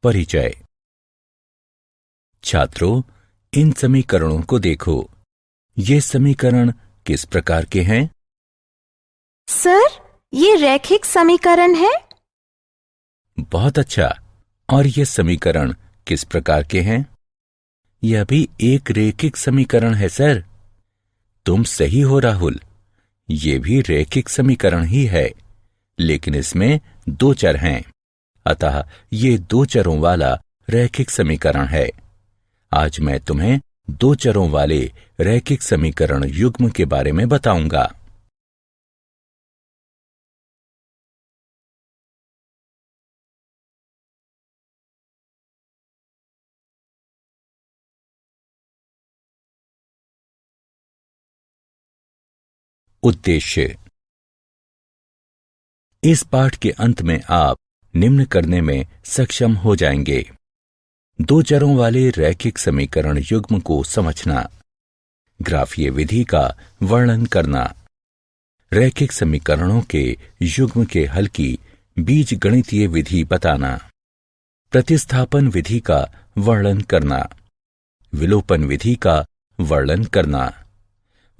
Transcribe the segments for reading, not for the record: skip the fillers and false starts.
परिचय। छात्रों, इन समीकरणों को देखो। ये समीकरण किस प्रकार के हैं? सर, ये रैखिक समीकरण है। बहुत अच्छा। और ये समीकरण किस प्रकार के हैं? यह भी एक रैखिक समीकरण है सर। तुम सही हो राहुल, ये भी रैखिक समीकरण ही है, लेकिन इसमें दो चर हैं, अतः ये दो चरों वाला रैखिक समीकरण है। आज मैं तुम्हें दो चरों वाले रैखिक समीकरण युग्म के बारे में बताऊंगा। उद्देश्य। इस पाठ के अंत में आप निम्न करने में सक्षम हो जाएंगे। दो चरों वाले रैखिक समीकरण युग्म को समझना, ग्राफीय विधि का वर्णन करना, रैखिक समीकरणों के युग्म के हल की बीजगणितीय विधि बताना, प्रतिस्थापन विधि का वर्णन करना, विलोपन विधि का वर्णन करना,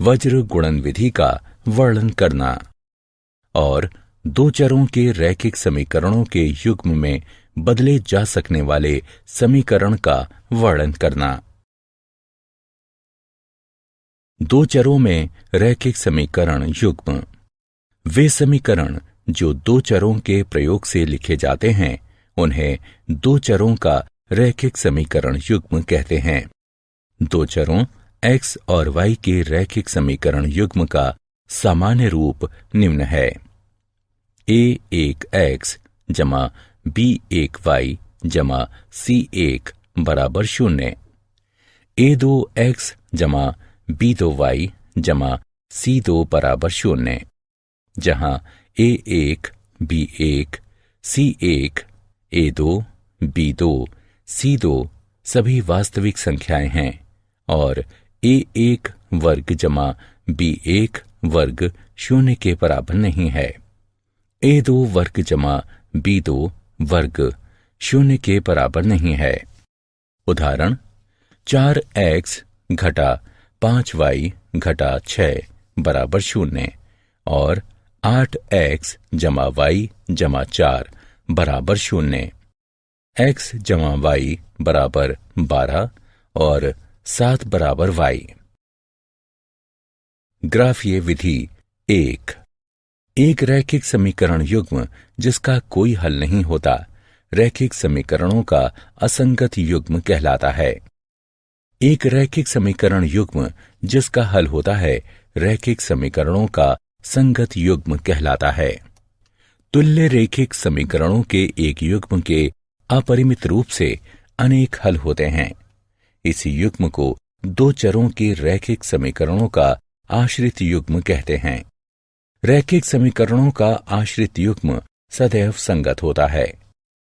वज्र गुणन विधि का वर्णन करना और दो चरों के रैखिक समीकरणों के युग्म में बदले जा सकने वाले समीकरण का वर्णन करना। दो चरों में रैखिक समीकरण युग्म वे समीकरण जो दो चरों के प्रयोग से लिखे जाते हैं, उन्हें दो चरों का रैखिक समीकरण युग्म कहते हैं। दो चरों x और y के रैखिक समीकरण युग्म का सामान्य रूप निम्न है: a1x जमा b1y जमा c1 बराबर 0, a2x जमा b2y जमा c2 बराबर 0, जहां a1, b1, c1, a2, b2, c2 सभी वास्तविक संख्याएं हैं और a1 वर्ग जमा b1 वर्ग 0 के बराबर नहीं है। a2 वर्ग जमा b2 वर्ग 0 के बराबर नहीं है। उदाहरण: 4x घटा 5y घटा 6 बराबर 0 और 8x जमा y जमा 4 बराबर 0, x जमा y बराबर 12 और 7 बराबर y। ग्राफीय विधि। एक रैखिक समीकरण युग्म जिसका कोई हल नहीं होता, रैखिक समीकरणों का असंगत युग्म कहलाता है। एक रैखिक समीकरण युग्म जिसका हल होता है, रैखिक समीकरणों का संगत युग्म कहलाता है। तुल्य रैखिक समीकरणों के एक युग्म के अपरिमित रूप से अनेक हल होते हैं। इसी युग्म को दो चरों के रैखिक समीकरणों का आश्रित युग्म कहते हैं। रैखिक समीकरणों का आश्रित युग्म सदैव संगत होता है।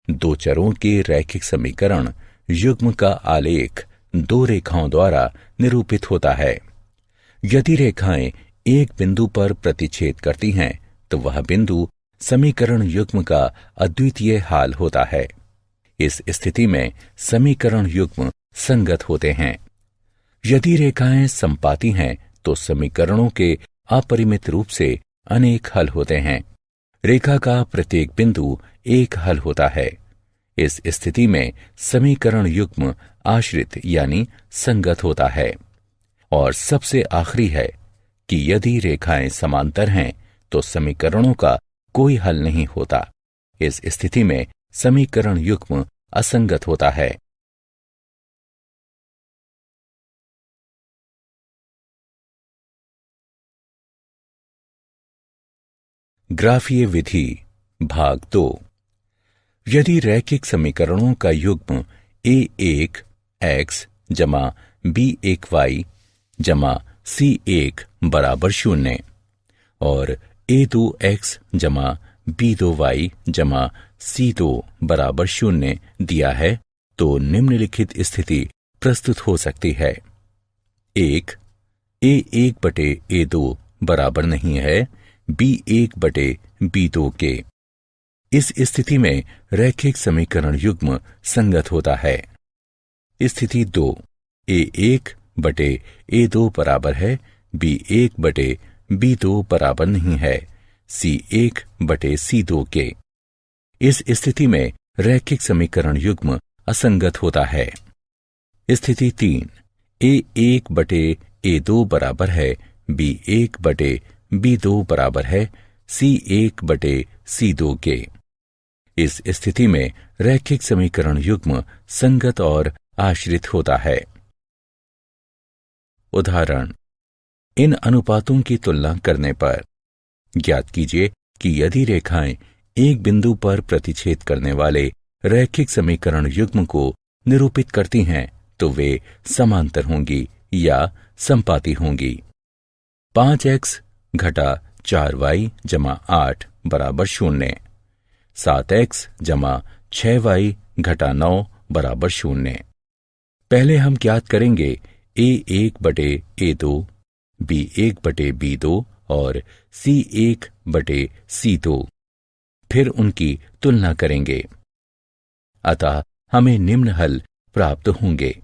दो चरों के रैखिक समीकरण युग्म का आलेख दो रेखाओं द्वारा निरूपित होता है। यदि रेखाएं एक बिंदु पर प्रतिच्छेद करती हैं, तो वह बिंदु समीकरण युग्म का अद्वितीय हाल होता है। इस स्थिति में समीकरण युग्म संगत होते हैं। यदि रेखाएं समपाती हैं, तो समीकरणों के अपरिमित रूप से अनेक हल होते हैं। रेखा का प्रत्येक बिंदु एक हल होता है। इस स्थिति में समीकरण युग्म आश्रित यानी संगत होता है। और सबसे आखिरी है कि यदि रेखाएं समांतर हैं, तो समीकरणों का कोई हल नहीं होता। इस स्थिति में समीकरण युग्म असंगत होता है। ग्राफीय विधि भाग 2। यदि रैखिक समीकरणों का युग्म a1 x जमा b1 y जमा c1 बराबर 0 और a2 x जमा b2 y जमा c2 बराबर 0 दिया है, तो निम्नलिखित स्थिति प्रस्तुत हो सकती है। 1. a1 बटे a2 बराबर नहीं है B1/B2 के। इस स्थिति में रैखिक समीकरण युग्म संगत होता है। स्थिति 2, A1/A2 बराबर है B1/B2 बराबर नहीं है C1/C2 के। इस स्थिति में रैखिक समीकरण युग्म असंगत होता है। स्थिति 3, A1/A2 बराबर है B1/B2 बराबर है C1/C2 के। इस स्थिति में रैखिक समीकरण युग्म संगत और आश्रित होता है। उदाहरण, इन अनुपातों की तुलना करने पर ज्ञात कीजिए कि यदि रेखाएं एक बिंदु पर प्रतिच्छेद करने वाले रैखिक समीकरण युग्म को निरूपित करती हैं तो वे समांतर होंगी या संपाती होंगी। 5x घटा 4y जमा 8 बराबर 0, 7x जमा 6y घटा 9 बराबर 0। पहले हम ज्ञात करेंगे A1/A2, B1/B2 और C1/C2, फिर उनकी तुलना करेंगे। अतः हमें निम्न हल प्राप्त होंगे।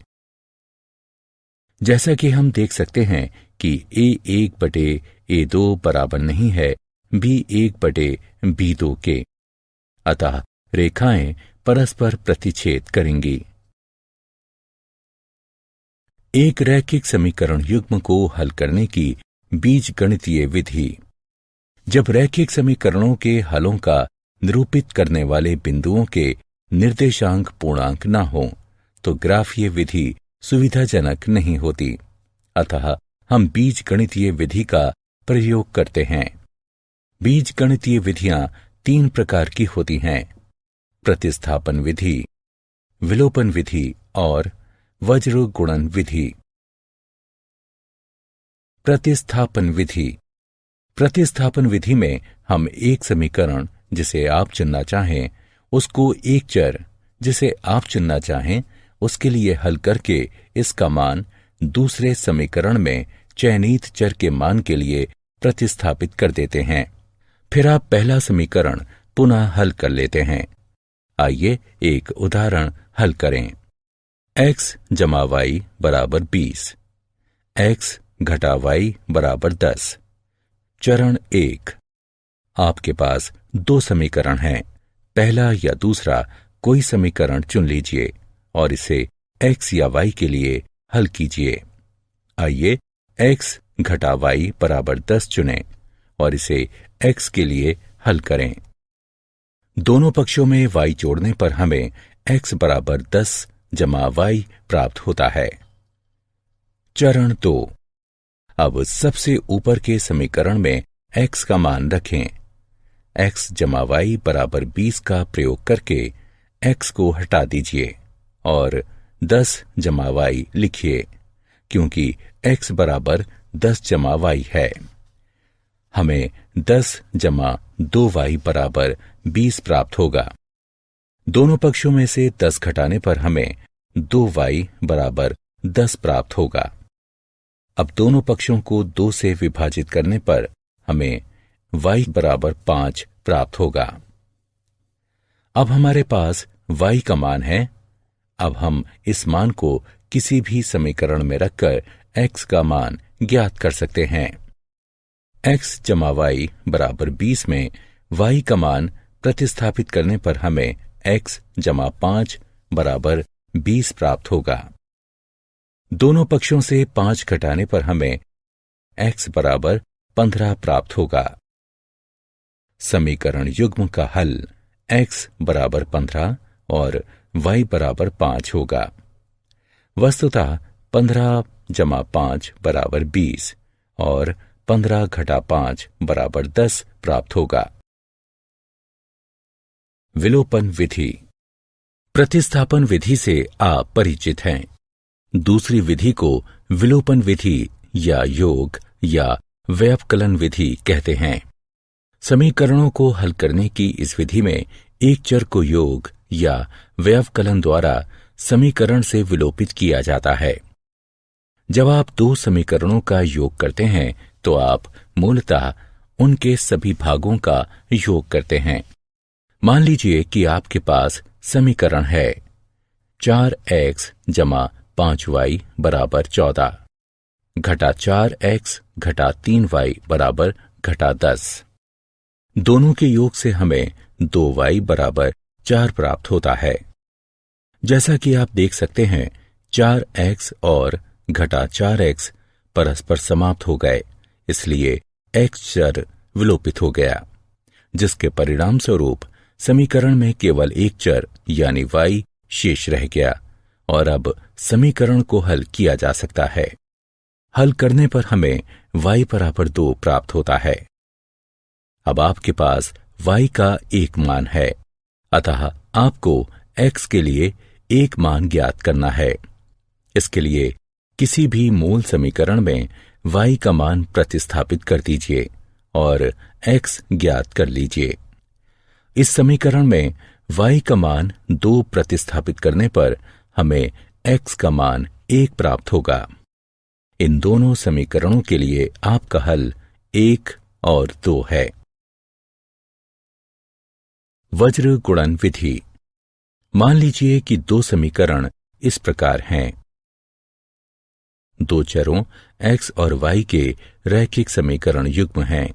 जैसा कि हम देख सकते हैं कि A1/A2 बराबर नहीं है B1/B2 के, अतः रेखाएं परस्पर प्रतिच्छेद करेंगी। एक रैखिक समीकरण युग्म को हल करने की बीजगणितीय विधि। जब रैखिक समीकरणों के हलों का निरूपित करने वाले बिंदुओं के निर्देशांक पूर्णांक न हो तो ग्राफीय विधि सुविधाजनक नहीं होती। अतः हम बीजगणितीय विधि का प्रयोग करते हैं। बीजगणितीय विधियां 3 प्रकार की होती हैं: प्रतिस्थापन विधि, विलोपन विधि और वज्र गुणन विधि। प्रतिस्थापन विधि। प्रतिस्थापन विधि में हम एक समीकरण जिसे आप चुनना चाहें उसको एक चर जिसे आप चुनना चाहें उसके लिए हल करके इसका मान दूसरे समीकरण में चयनित चर के मान के लिए प्रतिस्थापित कर देते हैं। फिर आप पहला समीकरण पुनः हल कर लेते हैं। आइए एक उदाहरण हल करें। x जमा y बराबर 20, x घटा y बराबर 10। चरण 1, आपके पास 2 समीकरण हैं। पहला या दूसरा कोई समीकरण चुन लीजिए और इसे x या y के लिए हल कीजिए। आइए x घटा y बराबर 10 चुनें और इसे x के लिए हल करें। दोनों पक्षों में y जोड़ने पर हमें x बराबर 10 जमा y प्राप्त होता है। चरण 2, अब सबसे ऊपर के समीकरण में x का मान रखें। x जमा y बराबर 20 का प्रयोग करके x को हटा दीजिए और 10 जमा y लिखिए, क्योंकि x बराबर 10 जमा y है। हमें 10 जमा 2y बराबर 20 प्राप्त होगा। दोनों पक्षों में से 10 घटाने पर हमें 2y बराबर 10 प्राप्त होगा। अब दोनों पक्षों को 2 से विभाजित करने पर हमें y बराबर 5 प्राप्त होगा। अब हमारे पास y का मान है। अब हम इस मान को किसी भी समीकरण में रखकर x का मान ज्ञात कर सकते हैं। x जमा y बराबर 20 में y का मान प्रतिस्थापित करने पर हमें x जमा 5 बराबर 20 प्राप्त होगा। दोनों पक्षों से 5 घटाने पर हमें x बराबर 15 प्राप्त होगा। समीकरण युग्म का हल x बराबर 15 और y बराबर 5 होगा। वस्तुतः 15 जमा 5 बराबर 20 और 15 घटा 5 बराबर 10 प्राप्त होगा। विलोपन विधि। प्रतिस्थापन विधि से आप परिचित हैं। दूसरी विधि को विलोपन विधि या योग या व्यवकलन विधि कहते हैं। समीकरणों को हल करने की इस विधि में एक चर को योग या व्यवकलन द्वारा समीकरण से विलोपित किया जाता है। जब आप 2 समीकरणों का योग करते हैं तो आप मूलतः उनके सभी भागों का योग करते हैं। मान लीजिए कि आपके पास समीकरण है 4x + 5y = 14 घटा 4x घटा 3y = घटा 10। दोनों के योग से हमें 2y = 4 प्राप्त होता है। जैसा कि आप देख सकते हैं, 4x और घटा 4x परस्पर समाप्त हो गए, इसलिए x चर विलोपित हो गया, जिसके परिणाम स्वरूप समीकरण में केवल एक चर यानी y शेष रह गया और अब समीकरण को हल किया जा सकता है। हल करने पर हमें y = 2 प्राप्त होता है। अब आपके पास y का एक मान है, अतः आपको x के लिए एक मान ज्ञात करना है। इसके लिए किसी भी मूल समीकरण में y का मान प्रतिस्थापित कर दीजिए और x ज्ञात कर लीजिए। इस समीकरण में y का मान 2 प्रतिस्थापित करने पर हमें x का मान 1 प्राप्त होगा। इन दोनों समीकरणों के लिए आपका हल 1 और 2 है। वज्र गुणन विधि। मान लीजिए कि दो समीकरण इस प्रकार हैं। दो चरों x और y के रैखिक समीकरण युग्म हैं,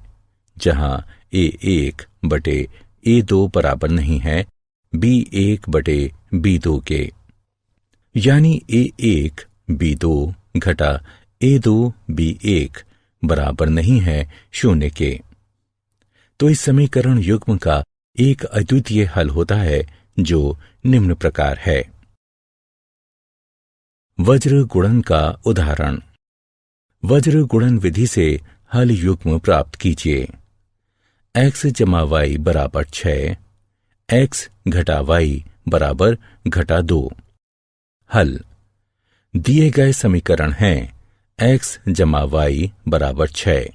जहां a1 बटे a2 बराबर नहीं है b1 बटे b2 के, यानी a1 b2 घटा a2 b1 बराबर नहीं है 0 के। तो इस समीकरण युग्म का एक अद्वितीय हल होता है, जो निम्न प्रकार है। वज्र गुणन का उदाहरण। वज्र गुणन विधि से हल युग्म प्राप्त कीजिए। x + y = 6, x घटा y = घटा 2। हल। दिए गए समीकरण हैं x + y = 6।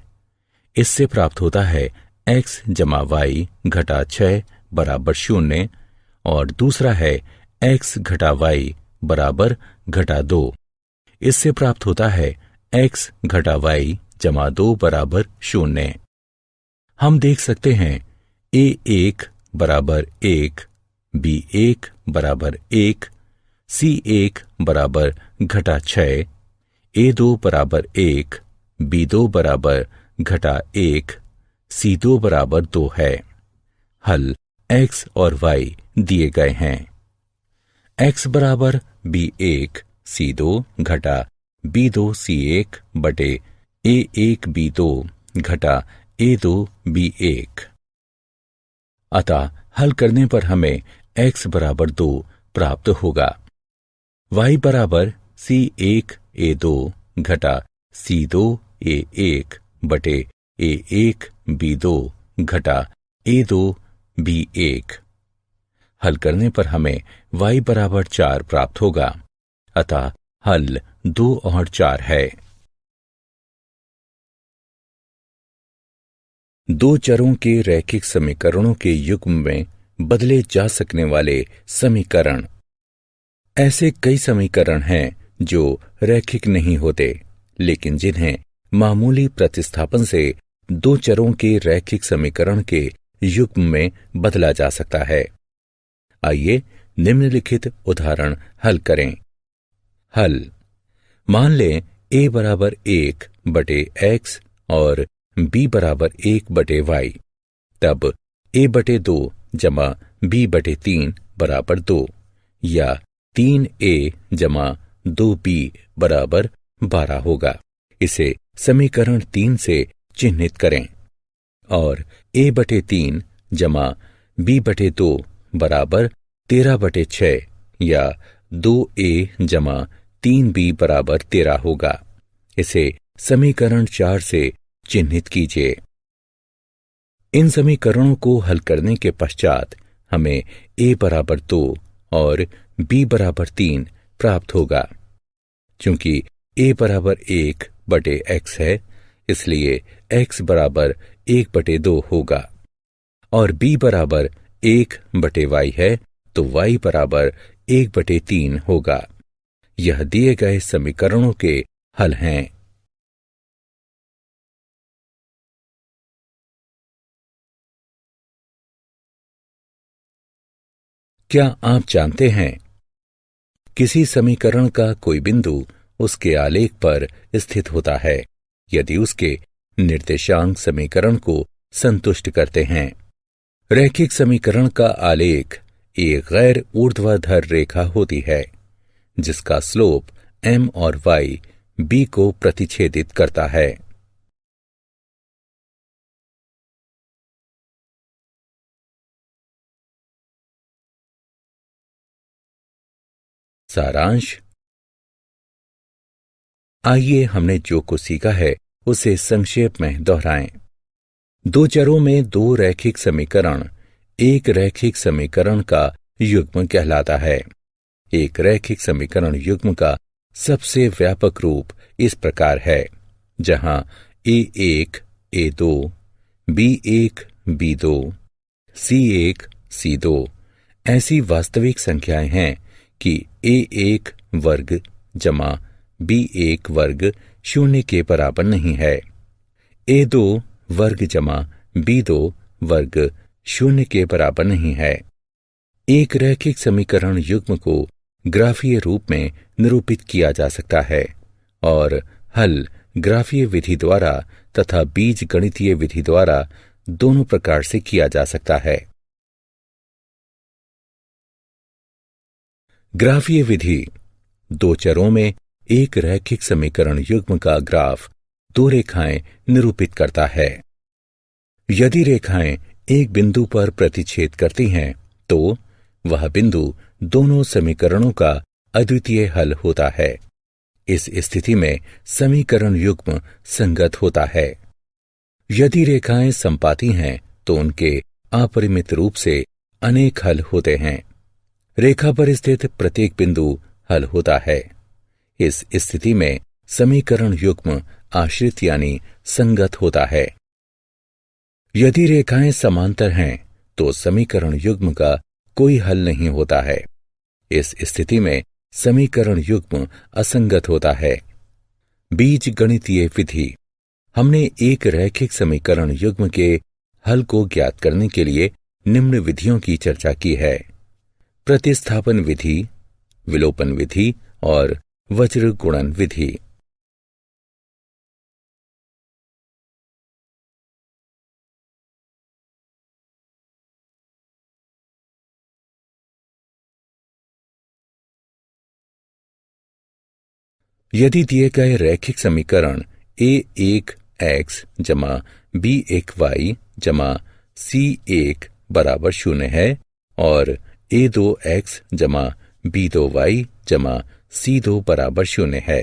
इससे प्राप्त होता है x + y घटा 6 = 0 और दूसरा है x घटा y = घटा 2। इससे प्राप्त होता है x घटा y = 2 = 0। हम देख सकते हैं a1 = 1, b1 = 1, c1 = घटा 6, a2 = 1, b2 = घटा 1, c2 = 2 है। हल x और y दिए गए हैं। x = b1 c2 घटा b2 c1 बटे a1 b2 घटा a2 b1। अतः हल करने पर हमें x = 2 प्राप्त होगा। y = c1 a2 घटा c2 a1 बटे a1 b2 घटा a2 b1। हल करने पर हमें y = 4 प्राप्त होगा। अतः हल 2 और 4 है। दो चरों के रैखिक समीकरणों के युग्म में बदले जा सकने वाले समीकरण। ऐसे कई समीकरण हैं जो रैखिक नहीं होते, लेकिन जिन्हें मामूली प्रतिस्थापन से दो चरों के रैखिक समीकरण के युग्म में बदला जा सकता है। आइए निम्नलिखित उदाहरण हल करें। हल। मान लें a = 1 बटे x और b = 1 बटे y, तब a/2 जमा b/3 = 2 या 3a जमा 2b = 12 होगा। इसे समीकरण 3 से चिह्नित करें और a/3 जमा b/2 = 13/6 या 2a जमा 3b = 13 होगा। इसे समीकरण 4 से चिह्नित कीजिए। इन समीकरणों को हल करने के पश्चात हमें a = 2 और b = 3 प्राप्त होगा। चूंकि a = 1 बटे x है, इसलिए x = 1/2 होगा और b = 1 बटे y है, तो y = 1/3 होगा। यह दिए गए समीकरणों के हल हैं। क्या आप जानते हैं, किसी समीकरण का कोई बिंदु उसके आलेख पर स्थित होता है यदि उसके निर्देशांक समीकरण को संतुष्ट करते हैं। रैखिक समीकरण का आलेख एक गैर ऊर्ध्वाधर रेखा होती है जिसका स्लोप m और y b को प्रतिच्छेदित करता है। सारांश। आइए हमने जो कुछ सीखा है उसे संक्षेप में दोहराएं। दो चरों में दो रैखिक समीकरण एक रैखिक समीकरण का युग्म कहलाता है। एक रैखिक समीकरण युग्म का सबसे व्यापक रूप इस प्रकार है, जहां a1 a2 b1 b2 c1 c2 ऐसी वास्तविक संख्याएं हैं कि a1 वर्ग जमा b1 वर्ग शून्य के बराबर नहीं है। a2 वर्ग जमा b2 वर्ग शून्य के बराबर नहीं है। एक रैखिक समीकरण युग्म को ग्राफीय रूप में निरूपित किया जा सकता है और हल ग्राफीय विधि द्वारा तथा बीज गणितीय विधि द्वारा दोनों प्रकार से किया जा सकता है। ग्राफीय विधि दो चरों में एक रैखिक समीकरण युग्म का ग्राफ दो रेखाएं निरूपित करता है। यदि रेखाएं एक बिंदु पर प्रतिच्छेद करती हैं तो वह बिंदु दोनों समीकरणों का अद्वितीय हल होता है। इस स्थिति में समीकरण युग्म संगत होता है। यदि रेखाएं समपाती हैं तो उनके अपरिमित रूप से अनेक हल होते हैं। रेखा पर स्थित प्रत्येक बिंदु हल होता है। इस स्थिति में समीकरण युग्म आश्रित यानी संगत होता है। यदि रेखाएं समांतर हैं तो समीकरण युग्म का कोई हल नहीं होता है। इस स्थिति में समीकरण युग्म असंगत होता है। बीज गणितीय विधि। हमने एक रैखिक समीकरण युग्म के हल को ज्ञात करने के लिए निम्न विधियों की चर्चा की है: प्रतिस्थापन विधि, विलोपन विधि और वज्र गुणन विधि। यदि दिए गए रैखिक समीकरण a1x जमा b1y जमा c1 बराबर 0 है और a2x जमा b2y जमा c2 बराबर 0 है,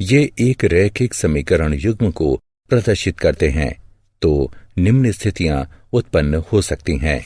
ये एक रैखिक समीकरण युग्म को प्रदर्शित करते हैं, तो निम्न स्थितियां उत्पन्न हो सकती हैं।